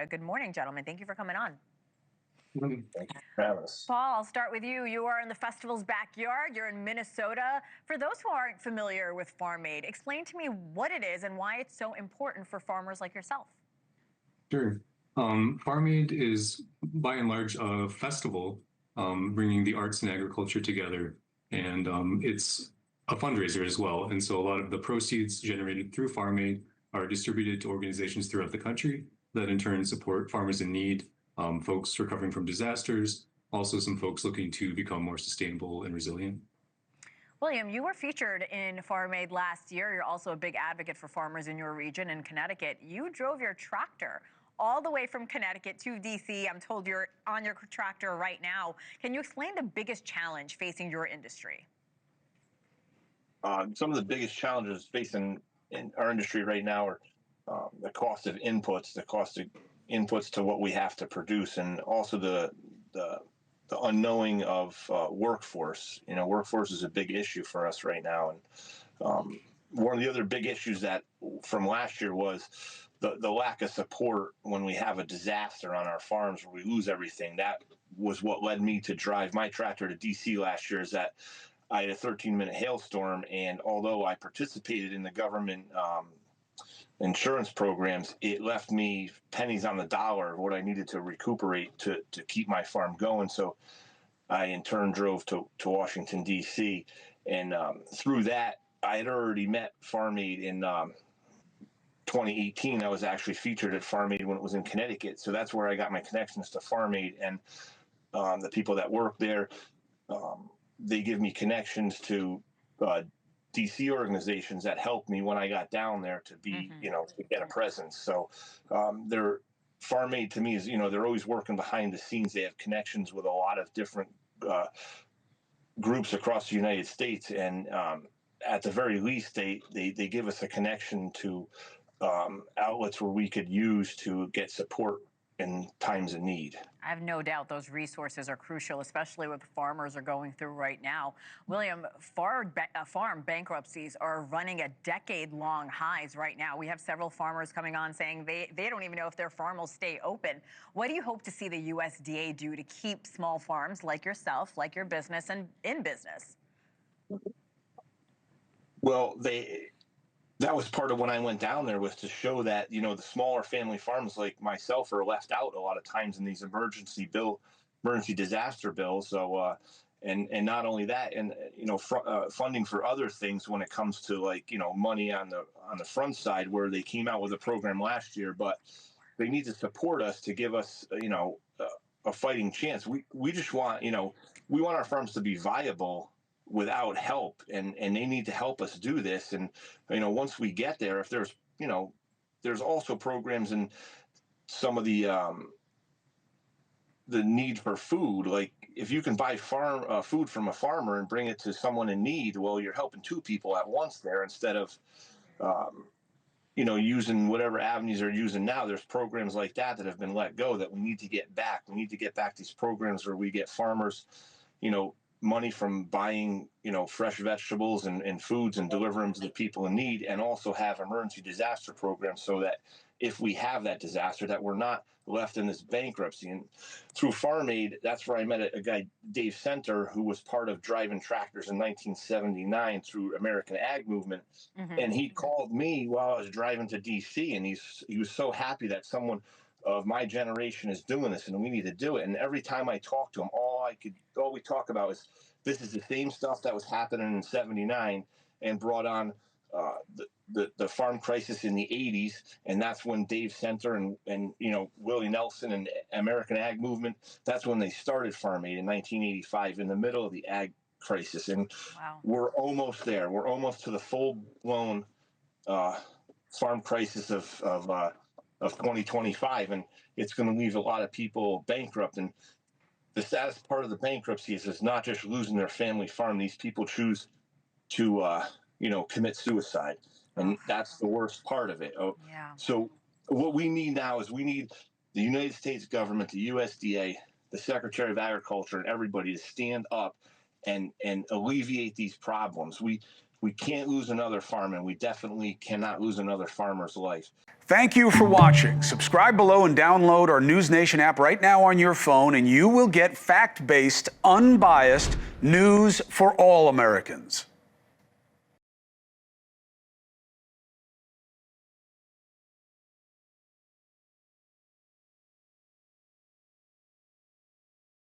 Good morning, gentlemen. Thank you for coming on. Thank you for having us. Paul, I'll start with you. You are in the festival's backyard. You're in Minnesota. For those who aren't familiar with Farm Aid, explain to me what it is and why it's so important for farmers like yourself. Sure. Farm Aid is, by and large, a festival bringing the arts and agriculture together. And it's a fundraiser as well. And so a lot of the proceeds generated through Farm Aid are distributed to organizations throughout the country that in turn support farmers in need, folks recovering from disasters, also some folks looking to become more sustainable and resilient. William, you were featured in Farm Aid last year. You're also a big advocate for farmers in your region in Connecticut. You drove your tractor all the way from Connecticut to D.C. I'm told you're on your tractor right now. Can you explain the biggest challenge facing your industry? Some of the biggest challenges facing in our industry right now are the cost of inputs, to what we have to produce, and also the unknowing of workforce. Workforce is a big issue for us right now, and one of the other big issues that from last year was the lack of support when we have a disaster on our farms where we lose everything. That was what led me to drive my tractor to D.C. last year. Is that I had a 13-minute hailstorm, and although I participated in the government insurance programs, it left me pennies on the dollar of what I needed to recuperate to keep my farm going. So I, in turn, drove to Washington, D.C., and through that, I had already met Farm Aid in 2018. I was actually featured at Farm Aid when it was in Connecticut. So that's where I got my connections to Farm Aid, and the people that work there, they give me connections to DC organizations that helped me when I got down there to be, to get a presence. So Farm Aid to me is, they're always working behind the scenes. They have connections with a lot of different groups across the United States. And at the very least, they give us a connection to outlets where we could use to get support in times of need. I have no doubt those resources are crucial, especially what the farmers are going through right now. William, farm bankruptcies are running at decade-long highs right now. We have several farmers coming on saying they don't even know if their farm will stay open. What do you hope to see the USDA do to keep small farms like yourself, like your business, and in business? Well, that was part of when I went down there, was to show that, the smaller family farms like myself are left out a lot of times in these emergency disaster bills. So, and not only that, and, funding for other things when it comes to money on the front side, where they came out with a program last year, but they need to support us to give us, a fighting chance. We just want, we want our farms to be viable without help, and they need to help us do this. And once we get there, if there's also programs in some of the need for food, like if you can buy food from a farmer and bring it to someone in need, well, you're helping two people at once there, instead of using whatever avenues they're using now. There's programs like that have been let go that we need to get back. We need to get back these programs where we get farmers, money from buying, fresh vegetables and foods and deliver them to the people in need, and also have emergency disaster programs so that if we have that disaster, that we're not left in this bankruptcy. And through Farm Aid, that's where I met a guy, Dave Center, who was part of driving tractors in 1979 through American Ag Movement. And he called me while I was driving to DC, and he was so happy that someone of my generation is doing this, and we need to do it. And every time I talk to him, all we talk about is this is the same stuff that was happening in '79 and brought on the farm crisis in the '80s. And that's when Dave Center and Willie Nelson and American Ag Movement, that's when they started Farm Aid in 1985, in the middle of the ag crisis. And we're almost there. We're almost to the full-blown farm crisis of 2025, and it's going to leave a lot of people bankrupt. And the saddest part of the bankruptcy is not just losing their family farm. These people choose to, commit suicide, and that's the worst part of it. So what we need now is we need the United States government, the USDA, the Secretary of Agriculture, and everybody to stand up and alleviate these problems. We can't lose another farm, and we definitely cannot lose another farmer's life. Thank you for watching. Subscribe below and download our NewsNation app right now on your phone, and you will get fact-based, unbiased news for all Americans.